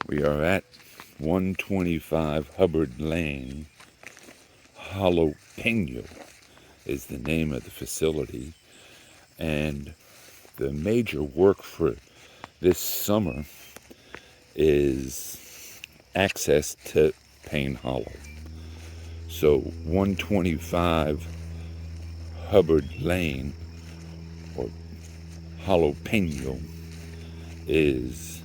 We are at 125 Hubbard Lane. Hollow Payne is the name of the facility. And the major work for this summer is access to Payne Hollow. So 125 Hubbard Lane, or Hollow Payne, is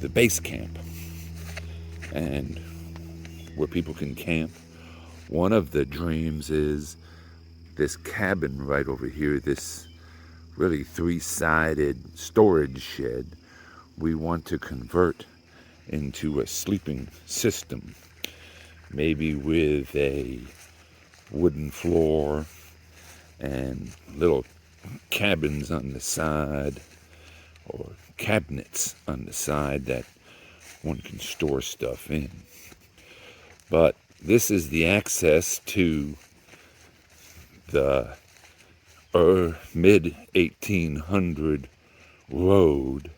the base camp and where people can camp. One of the dreams is this cabin right over here, this really three-sided storage shed. We want to convert into a sleeping system, maybe with a wooden floor and little cabins on the side, or cabinets on the side that one can store stuff in. But this is the access to the mid-1800 road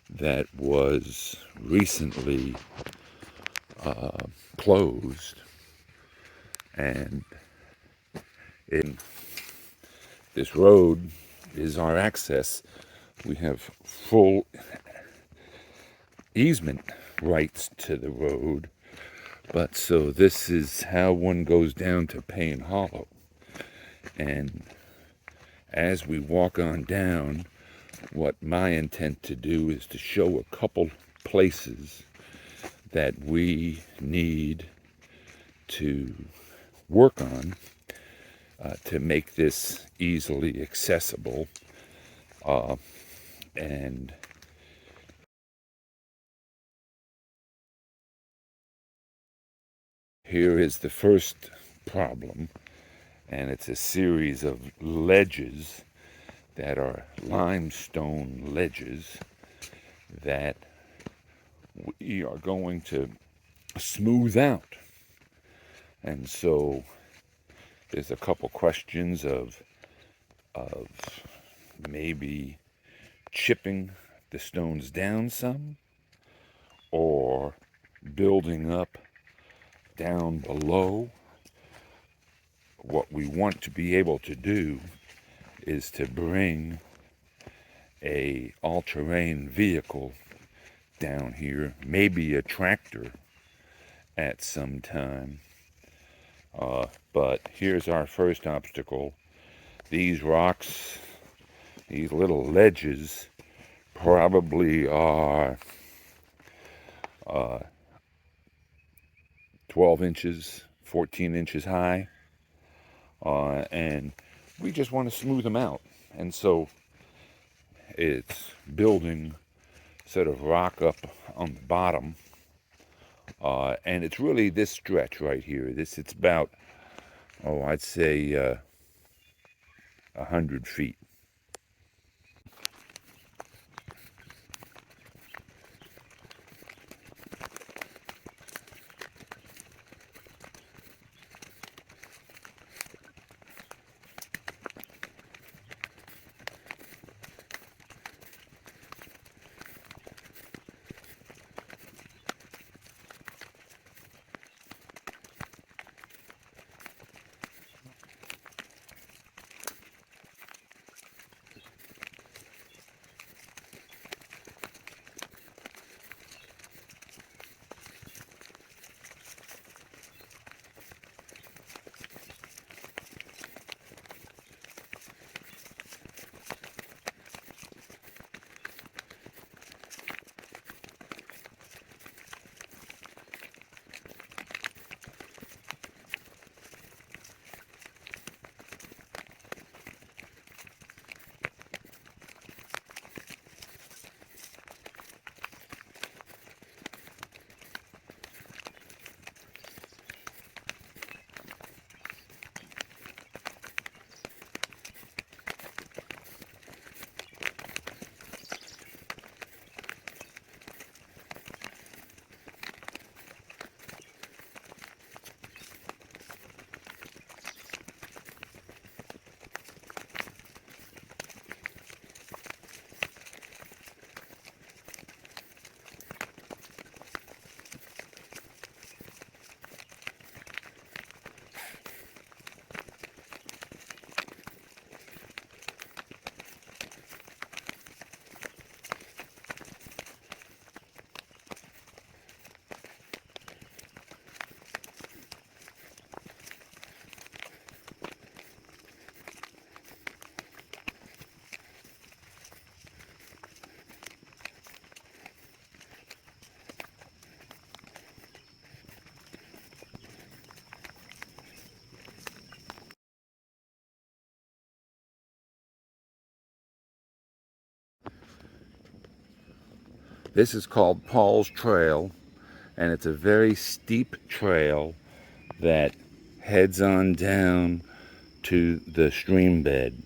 that was recently closed, and in this road is our access. We have full easement rights to the road, but so this is how one goes down to Payne Hollow. And as we walk on down, what my intent to do is to show a couple places that we need to work on to make this easily accessible. And here is the first problem, and it's a series of ledges that are limestone ledges that we are going to smooth out. And so there's a couple questions of maybe chipping the stones down some, or building up down below. What we want to be able to do is to bring a all-terrain vehicle down here, maybe a tractor at some time. But here's our first obstacle. These rocks, these little ledges, probably are 12 inches, 14 inches high. And we just want to smooth them out. And so it's building sort of rock up on the bottom. And it's really this stretch right here. It's about, I'd say 100 feet. This is called Paul's Trail, and it's a very steep trail that heads on down to the stream bed.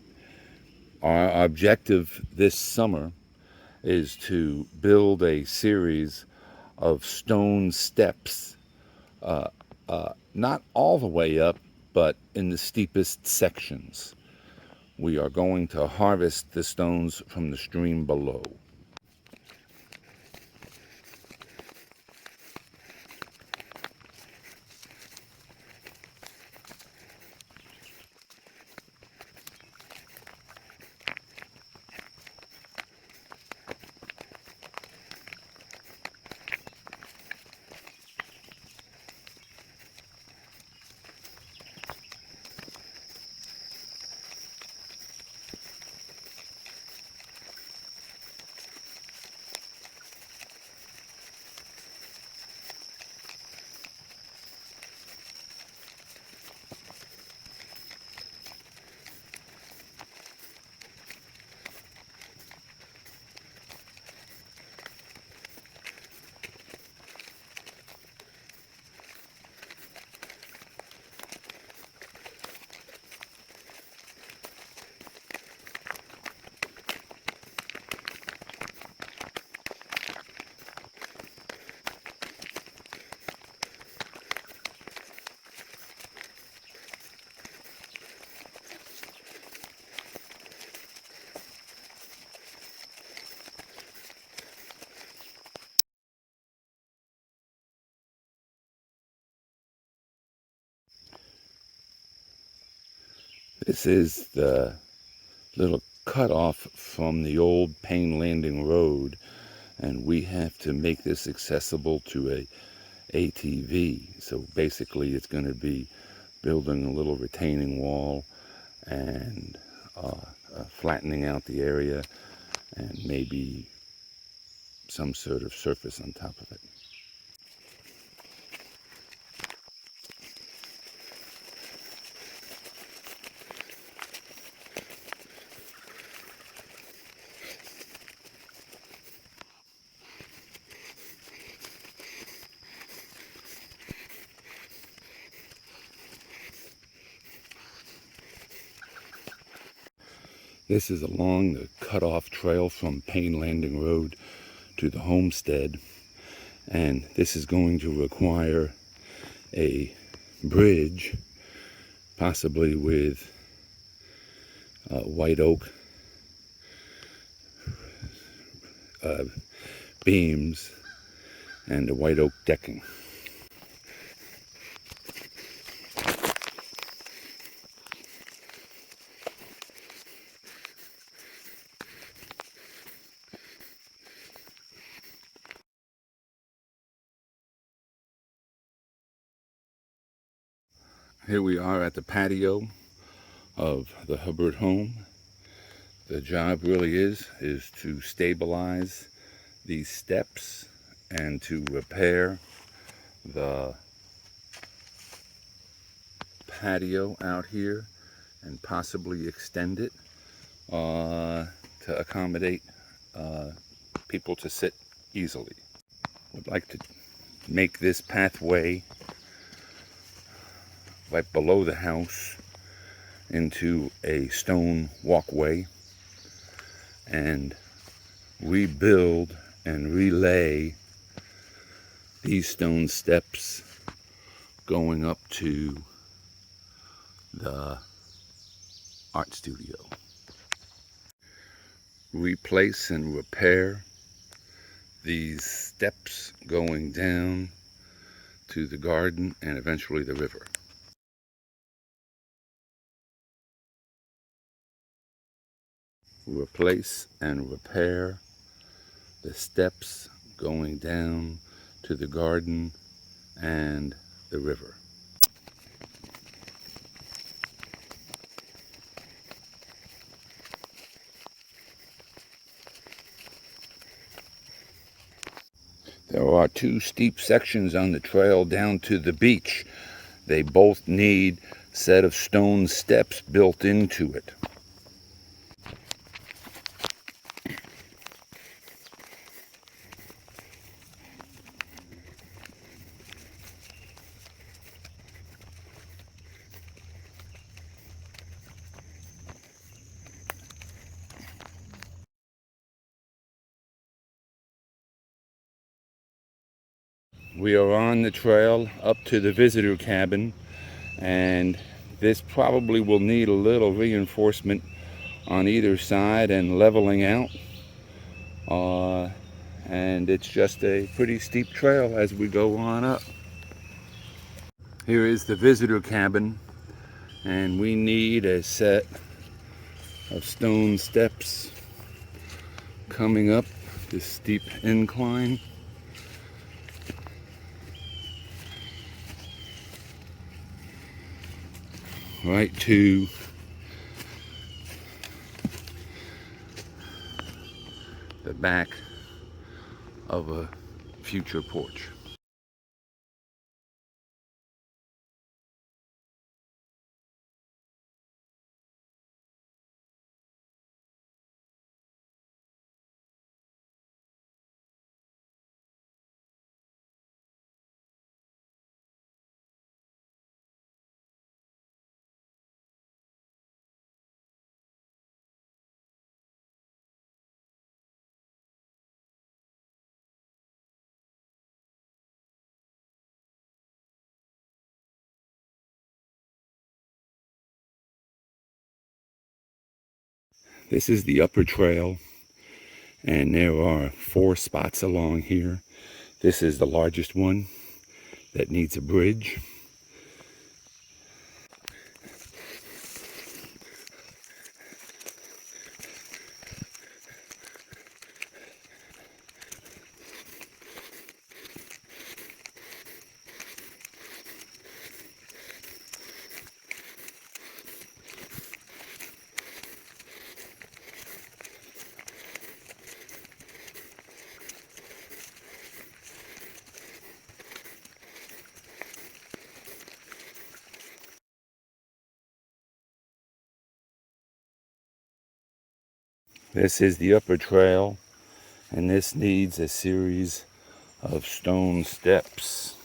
Our objective this summer is to build a series of stone steps, not all the way up, but in the steepest sections. We are going to harvest the stones from the stream below. This is the little cutoff from the old Payne Landing Road, and we have to make this accessible to a ATV. So basically it's going to be building a little retaining wall and flattening out the area and maybe some sort of surface on top of it. This is along the cutoff trail from Payne Landing Road to the homestead, and this is going to require a bridge, possibly with white oak beams and a white oak decking. Here we are at the patio of the Hubbard home. The job really is to stabilize these steps and to repair the patio out here and possibly extend it to accommodate people to sit easily. Would like to make this pathway right below the house into a stone walkway and rebuild and relay these stone steps going up to the art studio. Replace and repair these steps going down to the garden and eventually the river. Replace and repair the steps going down to the garden and the river. There are two steep sections on the trail down to the beach. They both need a set of stone steps built into it. We are on the trail up to the visitor cabin, and this probably will need a little reinforcement on either side and leveling out. And it's just a pretty steep trail as we go on up. Here is the visitor cabin, and we need a set of stone steps coming up this steep incline. Right to the back of a future porch. This is the upper trail, and there are 4 spots along here. This is the largest one that needs a bridge. This is the upper trail, and this needs a series of stone steps.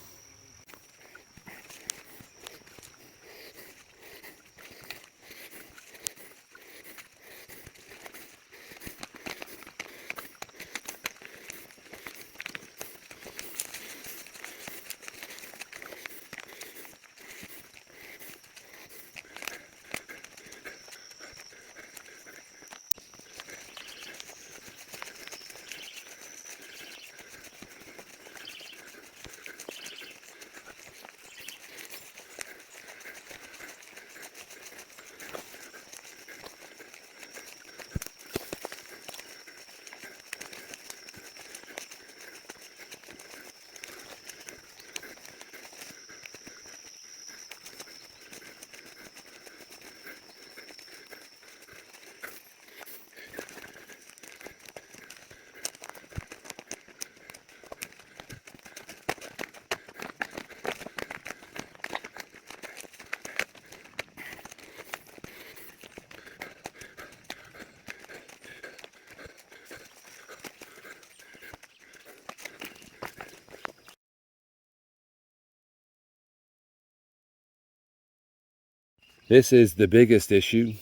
This is the biggest issue.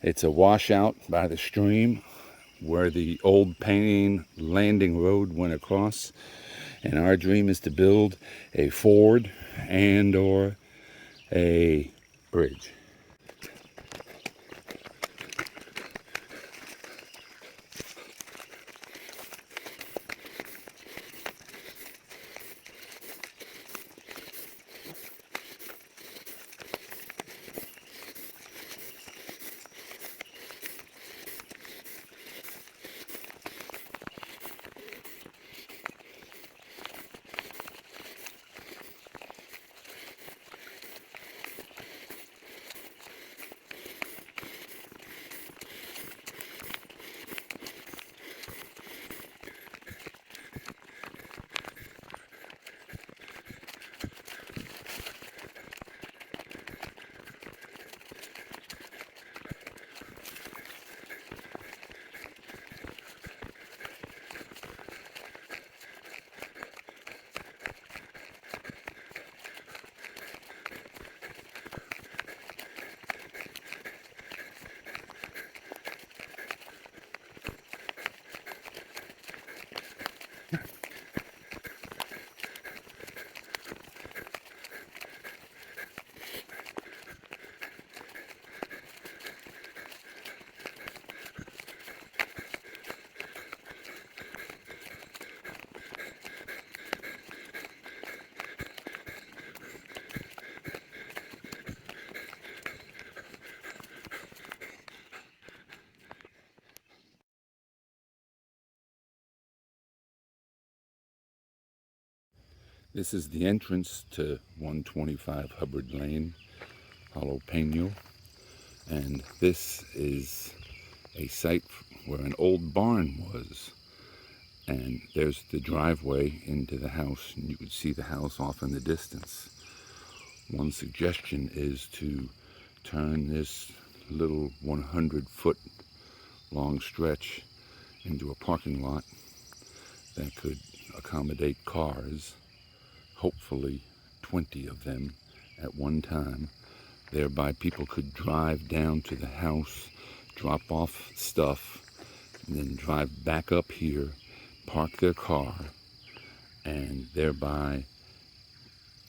It's a washout by the stream where the old Payne landing road went across. And our dream is to build a ford and or a bridge. This is the entrance to 125 Hubbard Lane, Hollow Payne, and this is a site where an old barn was. And there's the driveway into the house, and you could see the house off in the distance. One suggestion is to turn this little 100-foot long stretch into a parking lot that could accommodate cars, hopefully 20 of them at one time. Thereby people could drive down to the house, drop off stuff, and then drive back up here, park their car, and thereby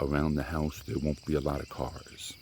around the house there won't be a lot of cars.